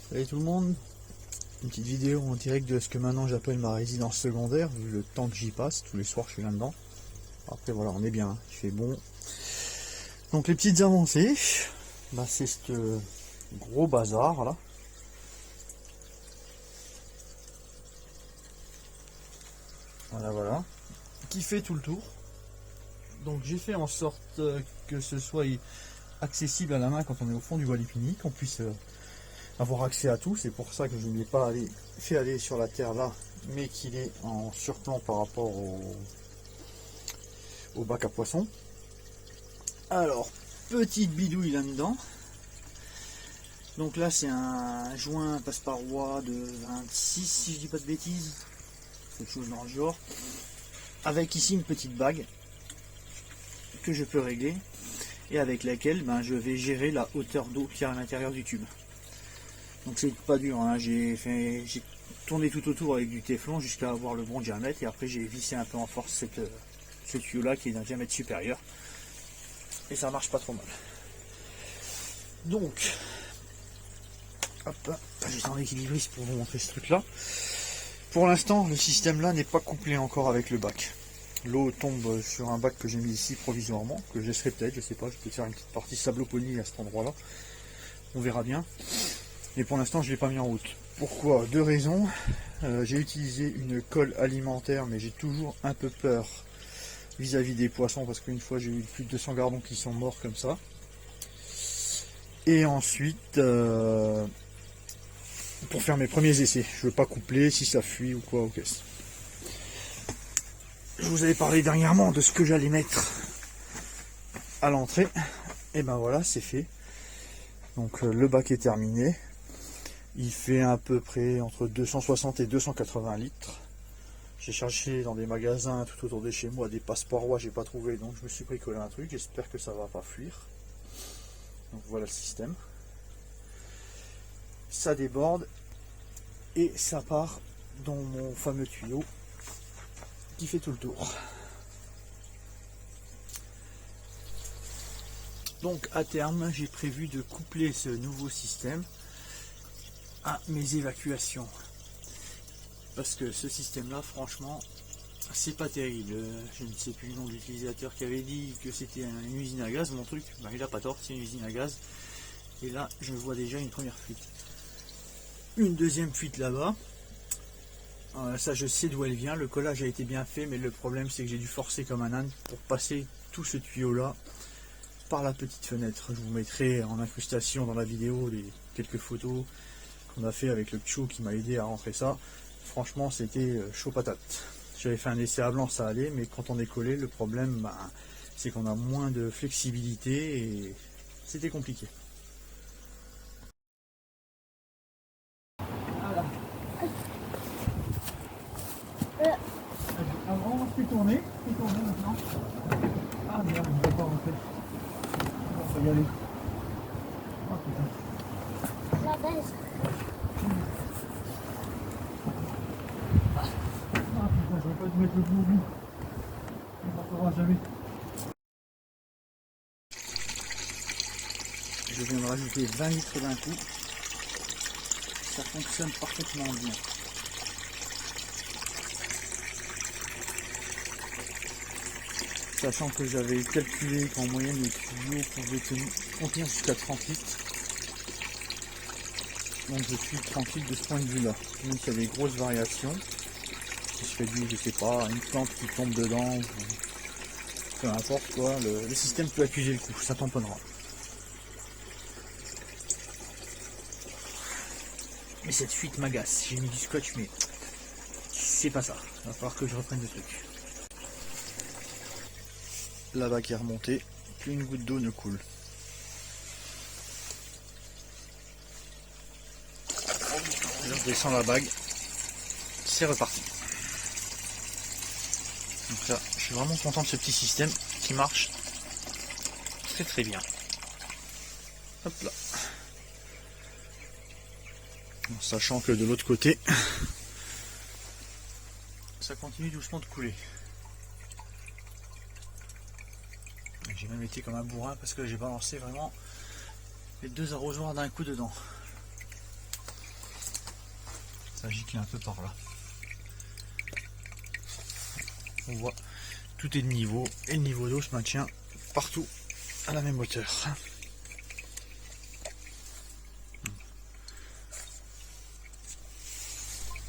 Salut tout le monde, une petite vidéo en direct de ce que maintenant j'appelle ma résidence secondaire, vu le temps que j'y passe, tous les soirs je suis là-dedans. Après voilà, on est bien, il fait bon. Donc les petites avancées, bah, c'est ce gros bazar là. Voilà, qui fait tout le tour. Donc j'ai fait en sorte que ce soit accessible à la main quand on est au fond du Walipini, qu'on puisse avoir accès à tout. C'est pour ça que je ne l'ai pas fait aller sur la terre là, mais qu'il est en surplomb par rapport au bac à poissons. Alors, petite bidouille là-dedans. Donc là, c'est un joint passe-paroi de 26, si je dis pas de bêtises. Quelque chose dans le genre. Avec ici une petite bague que je peux régler et avec laquelle je vais gérer la hauteur d'eau qu'il y a à l'intérieur du tube. Donc c'est pas dur, hein. J'ai tourné tout autour avec du téflon jusqu'à avoir le bon diamètre et après j'ai vissé un peu en force ce tuyau là qui est d'un diamètre supérieur et ça marche pas trop mal. Donc hop, j'étais en équilibriste pour vous montrer ce truc là. Pour l'instant le système là n'est pas couplé encore avec le bac. L'eau tombe sur un bac que j'ai mis ici provisoirement, que j'essaierai peut-être, je sais pas, je peux faire une petite partie sabloponie à cet endroit là, on verra bien. Mais pour l'instant je ne l'ai pas mis en route. Pourquoi? Deux raisons. J'ai utilisé une colle alimentaire, mais j'ai toujours un peu peur vis-à-vis des poissons, parce qu'une fois j'ai eu plus de 200 gardons qui sont morts comme ça. Et ensuite, pour faire mes premiers essais, je veux pas coupler si ça fuit ou quoi, ok. Je vous avais parlé dernièrement de ce que j'allais mettre à l'entrée. Et ben voilà, c'est fait. Donc le bac est terminé. Il fait à peu près entre 260 et 280 litres. J'ai cherché dans des magasins tout autour de chez moi des passe-parois, j'ai pas trouvé, donc je me suis bricolé un truc. J'espère que ça va pas fuir. Donc voilà le système. Ça déborde et ça part dans mon fameux tuyau qui fait tout le tour. Donc à terme, j'ai prévu de coupler ce nouveau système à mes évacuations. Parce que ce système là, franchement, c'est pas terrible. Je ne sais plus le nom de l'utilisateur qui avait dit que c'était une usine à gaz, mon truc. Il a pas tort, c'est une usine à gaz. Et là, je vois déjà une première fuite. Une deuxième fuite là-bas. Ça, je sais d'où elle vient. Le collage a été bien fait, mais le problème, c'est que j'ai dû forcer comme un âne pour passer tout ce tuyau-là par la petite fenêtre. Je vous mettrai en incrustation dans la vidéo quelques photos qu'on a fait avec le Pcho qui m'a aidé à rentrer ça. Franchement, c'était chaud patate. J'avais fait un essai à blanc, ça allait, mais quand on est collé, le problème, c'est qu'on a moins de flexibilité et c'était compliqué. Voilà. Avant, je suis tourné maintenant. Ah merde, je ne peux pas rentrer. On va y aller. Oh putain. La baisse. Ah putain, j'aurais pas dû mettre le bout au bout. On ne partira jamais. Je viens de rajouter 20 litres d'un coup. Ça fonctionne parfaitement bien. Sachant que j'avais calculé qu'en moyenne les tuyaux pouvaient contenir jusqu'à 30 litres. Donc je suis tranquille de ce point de vue là. Même s'il y a des grosses variations. Si je fais du, je sais pas, une plante qui tombe dedans, ou peu importe quoi, le système peut accuser le coup, ça tamponnera. Mais cette fuite m'agace, j'ai mis du scotch mais c'est pas ça. Il va falloir que je reprenne le truc. La vague est remontée, plus une goutte d'eau ne coule. Je redescends la bague, c'est reparti. Donc là, je suis vraiment content de ce petit système qui marche très bien. Hop là. En sachant que de l'autre côté, ça continue doucement de couler. J'ai même été comme un bourrin parce que j'ai balancé vraiment les deux arrosoirs d'un coup dedans. Ça gicle un peu par là. On voit, tout est de niveau et le niveau d'eau se maintient partout à la même hauteur.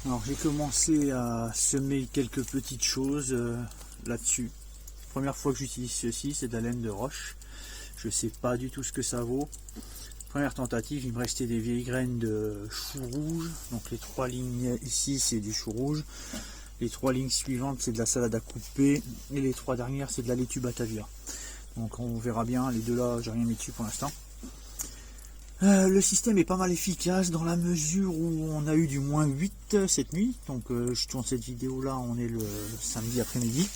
Alors j'ai commencé à semer quelques petites choses là-dessus. Première fois que j'utilise ceci, c'est de la laine de roche. Je sais pas du tout ce que ça vaut. Première tentative, il me restait des vieilles graines de chou rouge. Donc les 3 lignes ici, c'est du chou rouge. Les 3 lignes suivantes, c'est de la salade à couper. Et les 3 dernières, c'est de la laitue Batavia. Donc on verra bien. Les deux là, j'ai rien mis dessus pour l'instant. Le système est pas mal efficace dans la mesure où on a eu du -8 cette nuit. Donc je tourne cette vidéo là, on est le samedi après-midi.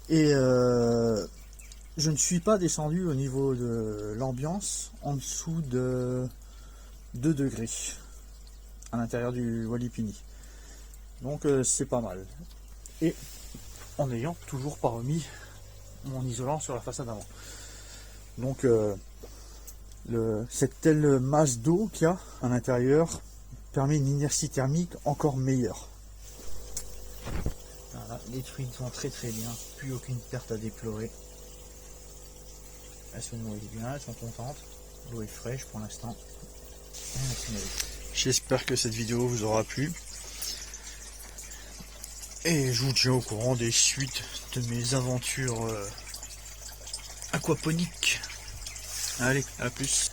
Et je ne suis pas descendu au niveau de l'ambiance en dessous de 2 degrés à l'intérieur du Walipini. Donc c'est pas mal. Et en n'ayant toujours pas remis mon isolant sur la façade avant. Donc cette telle masse d'eau qu'il y a à l'intérieur permet une inertie thermique encore meilleure. Voilà, les truites sont très bien, plus aucune perte à déplorer. Elles se nourrissent bien, elles sont contentes. L'eau est fraîche pour l'instant. J'espère que cette vidéo vous aura plu. Et je vous tiens au courant des suites de mes aventures aquaponiques. Allez, à plus.